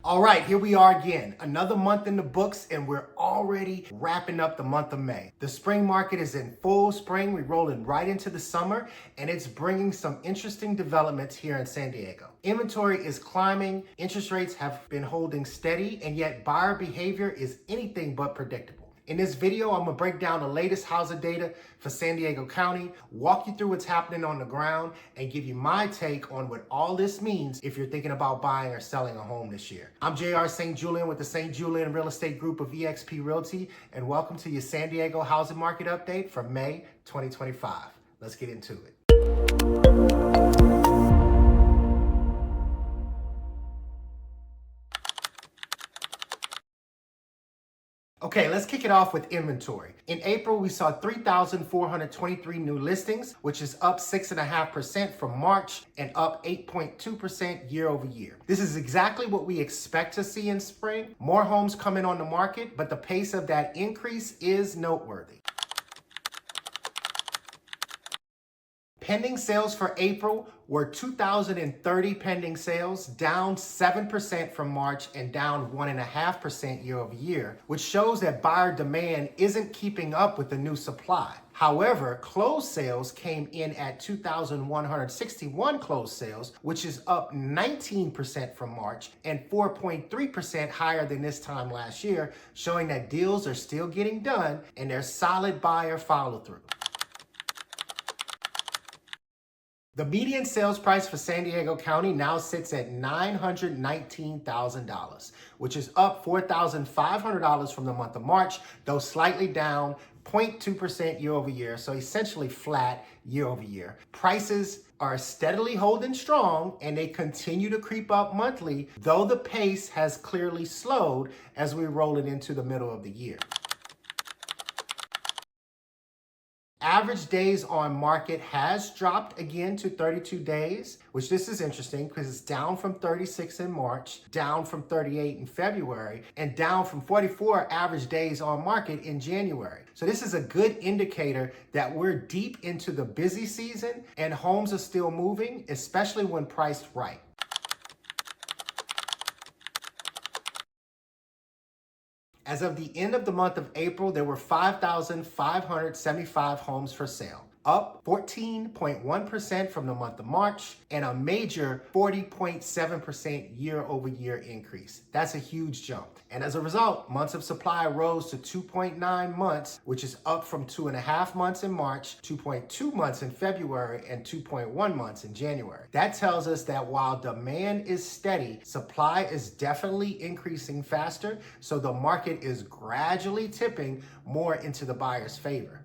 All right, here we are again. Another month in the books, and we're already wrapping up the month of May. The spring market is in full spring. We're rolling right into the summer, and it's bringing some interesting developments here in San Diego. Inventory is climbing, interest rates have been holding steady, and yet buyer behavior is anything but predictable. In this video, I'm gonna break down the latest housing data for San Diego County, walk you through what's happening on the ground, and give you my take on what all this means if you're thinking about buying or selling a home this year. I'm JR St. Julien with the St. Julien Real Estate Group of eXp Realty, and welcome to your San Diego housing market update for May 2025. Let's get into it. Okay, let's kick it off with inventory. In April, we saw 3,423 new listings, which is up 6.5% from March and up 8.2% year over year. This is exactly what we expect to see in spring. More homes coming on the market, but the pace of that increase is noteworthy. Pending sales for April were 2,030 pending sales, down 7% from March and down 1.5% year over year, which shows that buyer demand isn't keeping up with the new supply. However, closed sales came in at 2,161 closed sales, which is up 19% from March and 4.3% higher than this time last year, showing that deals are still getting done and there's solid buyer follow through. The median sales price for San Diego County now sits at $919,000, which is up $4,500 from the month of March, though slightly down 0.2% year over year, so essentially flat year over year. Prices are steadily holding strong and they continue to creep up monthly, though the pace has clearly slowed as we roll it into the middle of the year. Average days on market has dropped again to 32 days, which this is interesting because it's down from 36 in March, down from 38 in February, and down from 44 average days on market in January. So this is a good indicator that we're deep into the busy season and homes are still moving, especially when priced right. As of the end of the month of April, there were 5,575 homes for sale, up 14.1% from the month of March and a major 40.7% year over year increase. That's a huge jump. And as a result, months of supply rose to 2.9 months, which is up from 2.5 months in March, 2.2 months in February, and 2.1 months in January. That tells us that while demand is steady, supply is definitely increasing faster, so the market is gradually tipping more into the buyer's favor.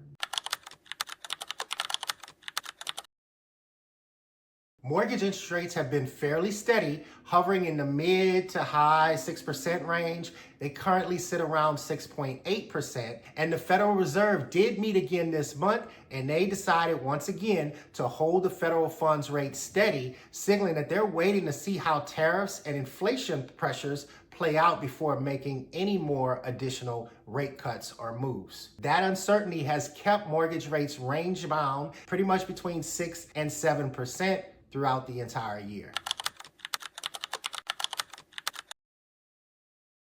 Mortgage interest rates have been fairly steady, hovering in the mid to high 6% range. They currently sit around 6.8%. And the Federal Reserve did meet again this month, and they decided once again to hold the federal funds rate steady, signaling that they're waiting to see how tariffs and inflation pressures play out before making any more additional rate cuts or moves. That uncertainty has kept mortgage rates range bound pretty much between 6 and 7% throughout the entire year.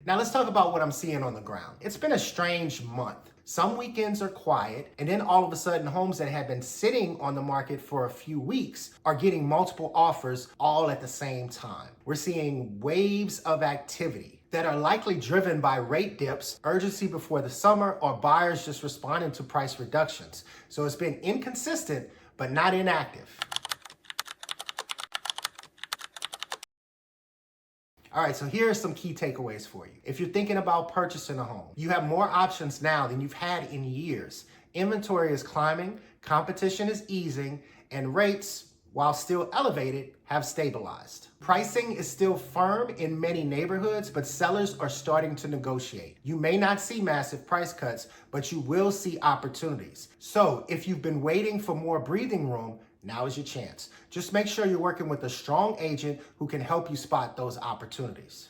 Now let's talk about what I'm seeing on the ground. It's been a strange month. Some weekends are quiet, and then all of a sudden homes that have been sitting on the market for a few weeks are getting multiple offers all at the same time. We're seeing waves of activity that are likely driven by rate dips, urgency before the summer, or buyers just responding to price reductions. So it's been inconsistent, but not inactive. All right, so here are some key takeaways for you. If you're thinking about purchasing a home, you have more options now than you've had in years. Inventory is climbing, competition is easing, and rates, while still elevated, have stabilized. Pricing is still firm in many neighborhoods, but sellers are starting to negotiate. You may not see massive price cuts, but you will see opportunities. So if you've been waiting for more breathing room, now is your chance. Just make sure you're working with a strong agent who can help you spot those opportunities.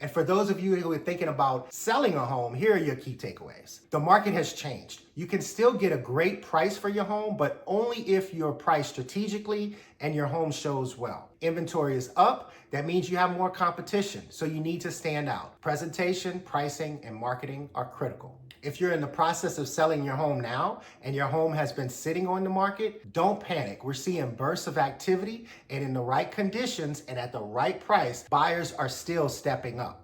And for those of you who are thinking about selling a home, here are your key takeaways. The market has changed. You can still get a great price for your home, but only if you're priced strategically and your home shows well. Inventory is up. That means you have more competition, so you need to stand out. Presentation, pricing, and marketing are critical. If you're in the process of selling your home now and your home has been sitting on the market, don't panic. We're seeing bursts of activity, and in the right conditions and at the right price, buyers are still stepping up.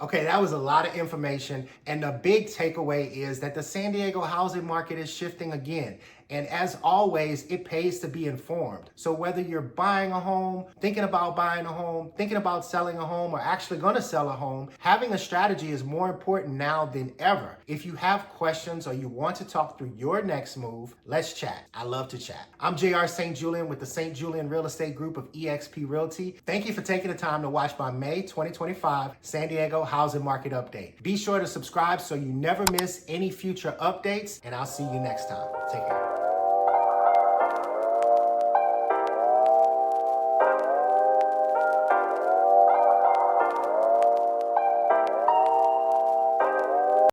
Okay, that was a lot of information, and the big takeaway is that the San Diego housing market is shifting again. And as always, it pays to be informed. So whether you're buying a home, thinking about buying a home, thinking about selling a home, or actually gonna sell a home, having a strategy is more important now than ever. If you have questions or you want to talk through your next move, let's chat. I love to chat. I'm JR St. Julien with the St. Julien Real Estate Group of eXp Realty. Thank you for taking the time to watch my May 2025 San Diego housing market update. Be sure to subscribe so you never miss any future updates, and I'll see you next time. Take care.